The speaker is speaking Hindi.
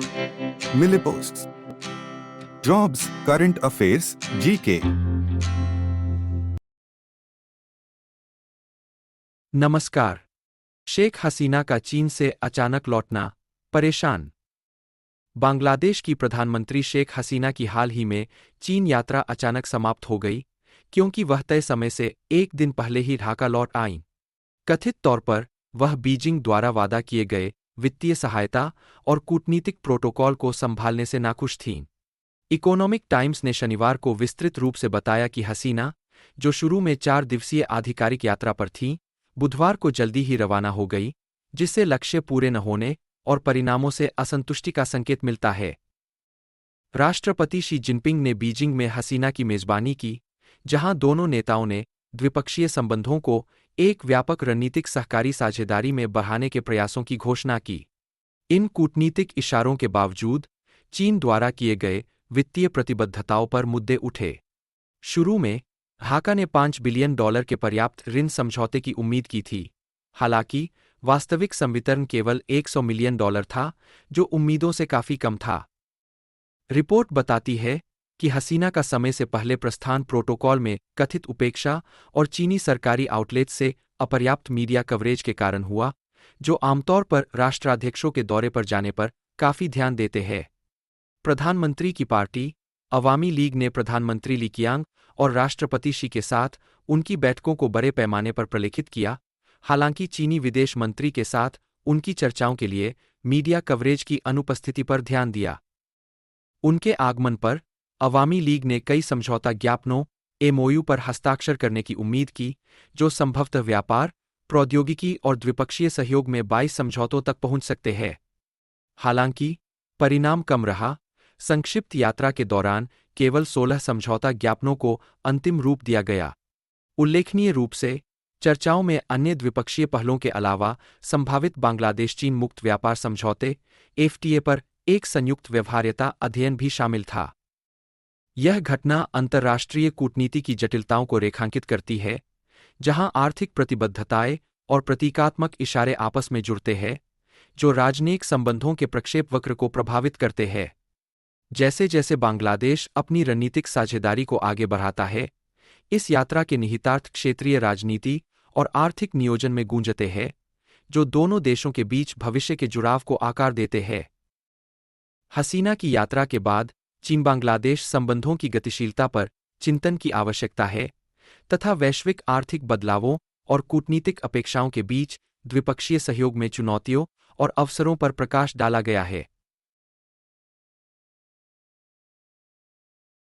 मिले posts, jobs, current affairs, GK. नमस्कार। शेख हसीना का चीन से अचानक लौटना, परेशान। बांग्लादेश की प्रधानमंत्री शेख हसीना की हाल ही में चीन यात्रा अचानक समाप्त हो गई, क्योंकि वह तय समय से एक दिन पहले ही ढाका लौट आईं। कथित तौर पर वह बीजिंग द्वारा वादा किए गए वित्तीय सहायता और कूटनीतिक प्रोटोकॉल को संभालने से नाखुश थीं। इकोनॉमिक टाइम्स ने शनिवार को विस्तृत रूप से बताया कि हसीना, जो शुरू में 4 दिवसीय आधिकारिक यात्रा पर थीं, बुधवार को जल्दी ही रवाना हो गई, जिससे लक्ष्य पूरे न होने और परिणामों से असंतुष्टि का संकेत मिलता है। राष्ट्रपति शी जिनपिंग ने बीजिंग में हसीना की मेजबानी की, जहां दोनों नेताओं ने द्विपक्षीय संबंधों को एक व्यापक रणनीतिक सहकारी साझेदारी में बढ़ाने के प्रयासों की घोषणा की। इन कूटनीतिक इशारों के बावजूद चीन द्वारा किए गए वित्तीय प्रतिबद्धताओं पर मुद्दे उठे। शुरू में ढाका ने $5 बिलियन के पर्याप्त ऋण समझौते की उम्मीद की थी, हालांकि वास्तविक संवितरण केवल $100 मिलियन था, जो उम्मीदों से काफी कम था। रिपोर्ट बताती है कि हसीना का समय से पहले प्रस्थान प्रोटोकॉल में कथित उपेक्षा और चीनी सरकारी आउटलेट से अपर्याप्त मीडिया कवरेज के कारण हुआ, जो आमतौर पर राष्ट्राध्यक्षों के दौरे पर जाने पर काफी ध्यान देते हैं। प्रधानमंत्री की पार्टी अवामी लीग ने प्रधानमंत्री ली कियांग और राष्ट्रपति शी के साथ उनकी बैठकों को बड़े पैमाने पर प्रलेखित किया, हालांकि चीनी विदेश मंत्री के साथ उनकी चर्चाओं के लिए मीडिया कवरेज की अनुपस्थिति पर ध्यान दिया। उनके आगमन पर अवामी लीग ने कई समझौता ज्ञापनों एमओयू पर हस्ताक्षर करने की उम्मीद की, जो संभवतः व्यापार, प्रौद्योगिकी और द्विपक्षीय सहयोग में 22 समझौतों तक पहुंच सकते हैं। हालांकि परिणाम कम रहा। संक्षिप्त यात्रा के दौरान केवल 16 समझौता ज्ञापनों को अंतिम रूप दिया गया। उल्लेखनीय रूप से चर्चाओं में अन्य द्विपक्षीय पहलों के अलावा संभावित बांग्लादेश चीन मुक्त व्यापार समझौते एफटीए पर एक संयुक्त व्यवहार्यता अध्ययन भी शामिल था। यह घटना अंतर्राष्ट्रीय कूटनीति की जटिलताओं को रेखांकित करती है, जहां आर्थिक प्रतिबद्धताएं और प्रतीकात्मक इशारे आपस में जुड़ते हैं, जो राजनयिक संबंधों के प्रक्षेपवक्र को प्रभावित करते हैं। जैसे जैसे बांग्लादेश अपनी रणनीतिक साझेदारी को आगे बढ़ाता है, इस यात्रा के निहितार्थ क्षेत्रीय राजनीति और आर्थिक नियोजन में गूंजते हैं, जो दोनों देशों के बीच भविष्य के जुड़ाव को आकार देते हैं। हसीना की यात्रा के बाद चीन बांग्लादेश संबंधों की गतिशीलता पर चिंतन की आवश्यकता है, तथा वैश्विक आर्थिक बदलावों और कूटनीतिक अपेक्षाओं के बीच द्विपक्षीय सहयोग में चुनौतियों और अवसरों पर प्रकाश डाला गया है।